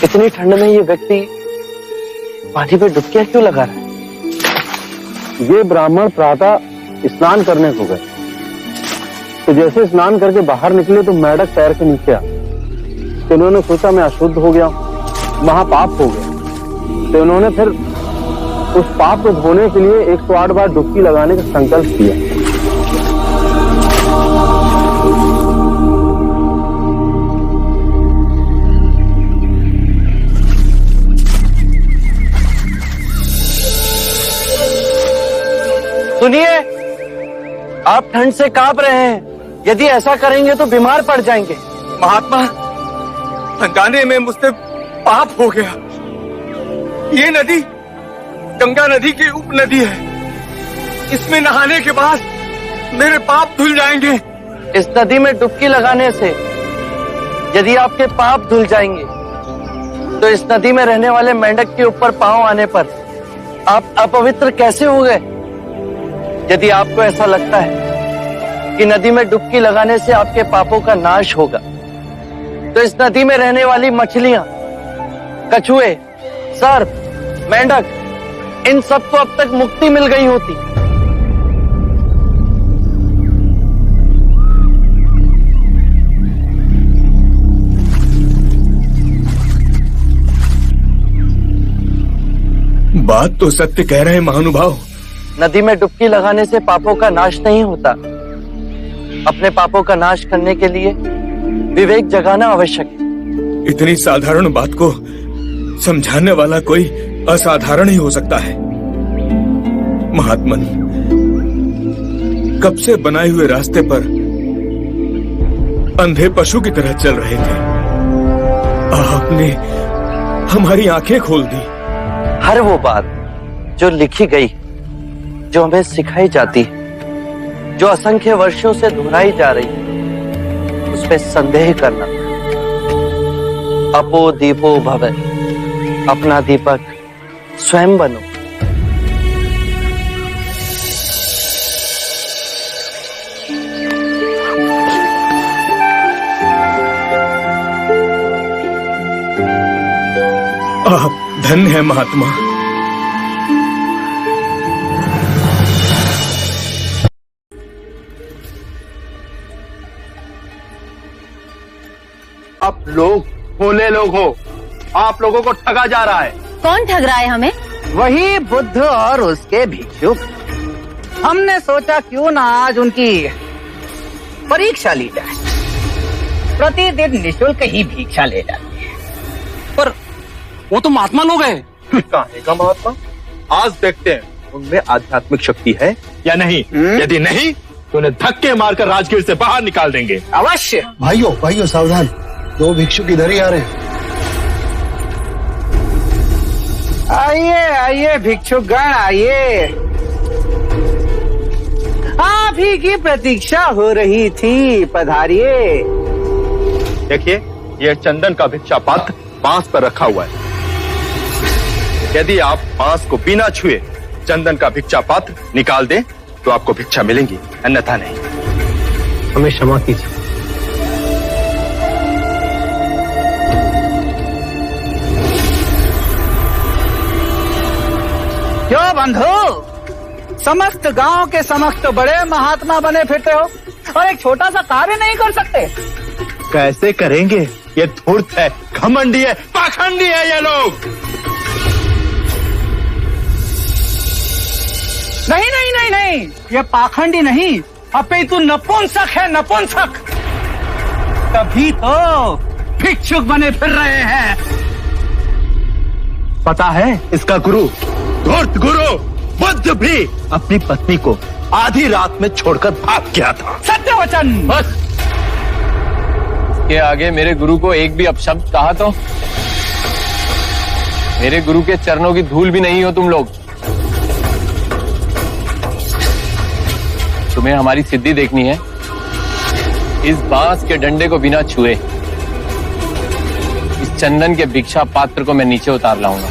इतनी ठंड में ये व्यक्ति पानी पे डुबकियां क्यों लगा रहा है? ये ब्राह्मण प्रातः स्नान करने को गए, तो जैसे स्नान करके बाहर निकले तो मेंढक पैर के नीचे आ, तो उन्होंने सोचा मैं अशुद्ध हो गया, महापाप हो गया। तो उन्होंने फिर उस पाप को धोने के लिए 108 बार डुबकी लगाने का संकल्प किया। सुनिए, आप ठंड से कांप रहे हैं। यदि ऐसा करेंगे तो बीमार पड़ जाएंगे। महात्मा, हंगाने में मुझसे पाप हो गया। ये नदी गंगा नदी की उपनदी है। इसमें नहाने के बाद मेरे पाप धुल जाएंगे। इस नदी में डुबकी लगाने से यदि आपके पाप धुल जाएंगे तो इस नदी में रहने वाले मेंढक के ऊपर पांव आने पर आप अपवित्र कैसे हो गए? यदि आपको ऐसा लगता है कि नदी में डुबकी लगाने से आपके पापों का नाश होगा, तो इस नदी में रहने वाली मछलियां, कछुए, सर्प, मेंढक, इन सबको अब तक मुक्ति मिल गई होती। बात तो सत्य कह रहे हैं महानुभाव। नदी में डुबकी लगाने से पापों का नाश नहीं होता। अपने पापों का नाश करने के लिए विवेक जगाना आवश्यक है। इतनी साधारण बात को समझाने वाला कोई असाधारण ही हो सकता है। महात्मन, कब से बनाए हुए रास्ते पर अंधे पशु की तरह चल रहे थे। आपने हमारी आंखें खोल दी। हर वो बात जो लिखी गई, जो हमें सिखाई जाती है, जो असंख्य वर्षों से दोहराई जा रही है, उसमें संदेह करना। अपो दीपो भवे, अपना दीपक स्वयं बनो। आप धन्य है महात्मा। आप लोग भोले लोग हो, आप लोगों को ठगा जा रहा है। कौन ठग रहा है हमें? वही बुद्ध और उसके भिक्षुक। हमने सोचा क्यों ना आज उनकी परीक्षा ली जाए। प्रतिदिन निःशुल्क ही भिक्षा ले जाते हैं। पर वो तो महात्मा लोग हैं। कहानी का महात्मा? आज देखते हैं उनमें आध्यात्मिक शक्ति है या नहीं। यदि नहीं तो उन्हें धक्के मारकर राजगीर से बाहर निकाल देंगे। अवश्य। भाइयों सावधान, 2 भिक्षुक इधर ही आ रहे हैं। आइए भिक्षुकगण, आइए। आप ही की प्रतीक्षा हो रही थी, पधारिए। देखिए, यह चंदन का भिक्षा पात्र बांस पर रखा हुआ है। यदि आप बांस को बिना छुए चंदन का भिक्षा पात्र निकाल दें तो आपको भिक्षा मिलेंगी, अन्यथा नहीं। हमें क्षमा कीजिए। क्यों बंधु, समस्त गांव के समस्त बड़े महात्मा बने फिरते हो और एक छोटा सा कार्य नहीं कर सकते? कैसे करेंगे? ये धूर्त है, घमंडी है, पाखंडी है ये लोग। नहीं, ये पाखंडी नहीं, अपितु नपुंसक है, नपुंसक। तभी तो भिक्षुक बने फिर रहे हैं। पता है इसका गुरु, धूर्त गुरु बुद्ध भी अपनी पत्नी को आधी रात में छोड़कर भाग गया था। सत्य वचन। बस के आगे मेरे गुरु को एक भी अपशब्द कहा तो मेरे गुरु के चरणों की धूल भी नहीं हो तुम लोग। तुम्हें हमारी सिद्धि देखनी है। इस बांस के डंडे को बिना छुए इस चंदन के भिक्षा पात्र को मैं नीचे उतार लाऊंगा।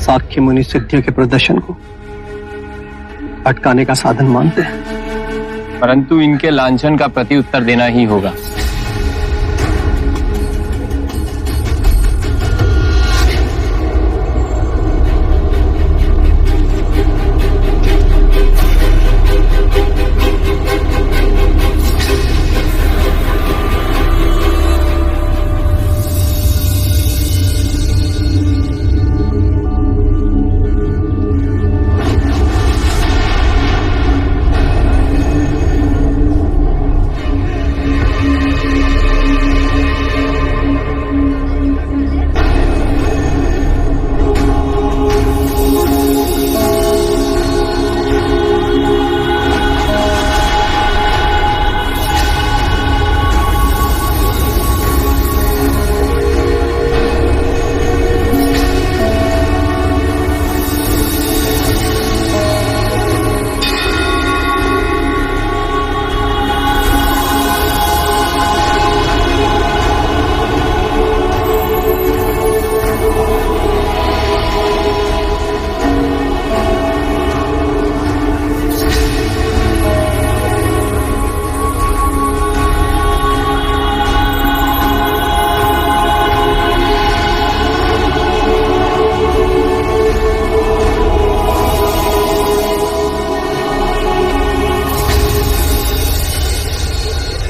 साख्य मुनि सिद्धियों के प्रदर्शन को अटकाने का साधन मानते हैं, परंतु इनके लांछन का प्रति उत्तर देना ही होगा।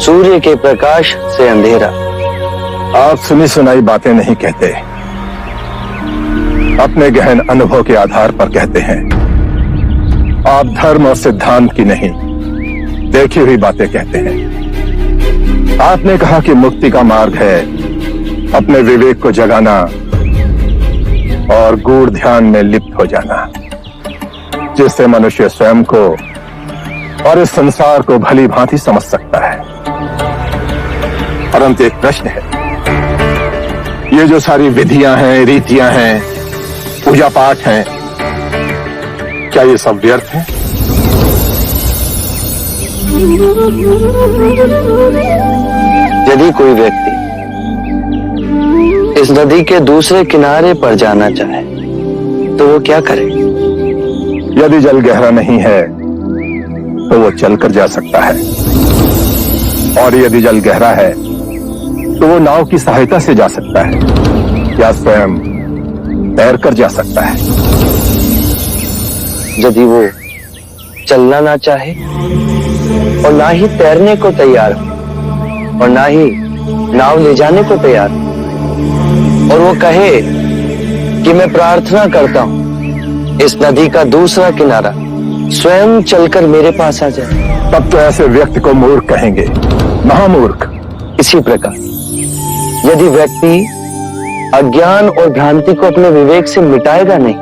सूर्य के प्रकाश से अंधेरा। आप सुनी सुनाई बातें नहीं कहते, अपने गहन अनुभव के आधार पर कहते हैं। आप धर्म और सिद्धांत की नहीं, देखी हुई बातें कहते हैं। आपने कहा कि मुक्ति का मार्ग है अपने विवेक को जगाना और गूढ़ ध्यान में लिप्त हो जाना, जिससे मनुष्य स्वयं को और इस संसार को भली भांति समझ सकता है। परंतु एक प्रश्न है, ये जो सारी विधियां हैं, रीतियां हैं, पूजा पाठ हैं, क्या ये सब व्यर्थ है? यदि कोई व्यक्ति इस नदी के दूसरे किनारे पर जाना चाहे तो वो क्या करे? यदि जल गहरा नहीं है तो वो चलकर जा सकता है, और यदि जल गहरा है तो वो नाव की सहायता से जा सकता है या स्वयं तैरकर जा सकता है। यदि वो चलना ना चाहे और ना ही तैरने को तैयार हो और ना ही नाव ले जाने को तैयार हो, और वो कहे कि मैं प्रार्थना करता हूं इस नदी का दूसरा किनारा स्वयं चलकर मेरे पास आ जाए, तब तो ऐसे व्यक्ति को मूर्ख कहेंगे, महामूर्ख। इसी प्रकार यदि व्यक्ति अज्ञान और भ्रांति को अपने विवेक से मिटाएगा नहीं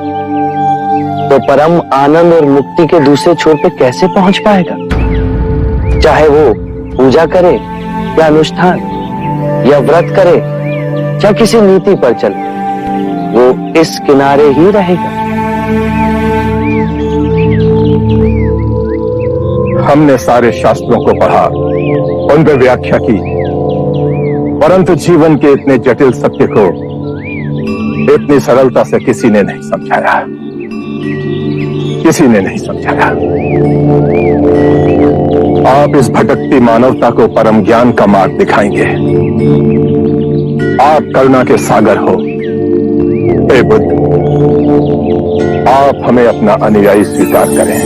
तो परम आनंद और मुक्ति के दूसरे छोर पे कैसे पहुंच पाएगा? चाहे वो पूजा करे या अनुष्ठान या व्रत करे या किसी नीति पर चले, वो इस किनारे ही रहेगा। हमने सारे शास्त्रों को पढ़ा, उन पर व्याख्या की, परंतु जीवन के इतने जटिल सत्य को इतनी सरलता से किसी ने नहीं समझाया, किसी ने नहीं समझाया। आप इस भटकती मानवता को परम ज्ञान का मार्ग दिखाएंगे। आप करुणा के सागर हो। हे बुद्ध, आप हमें अपना अनुयायी स्वीकार करें।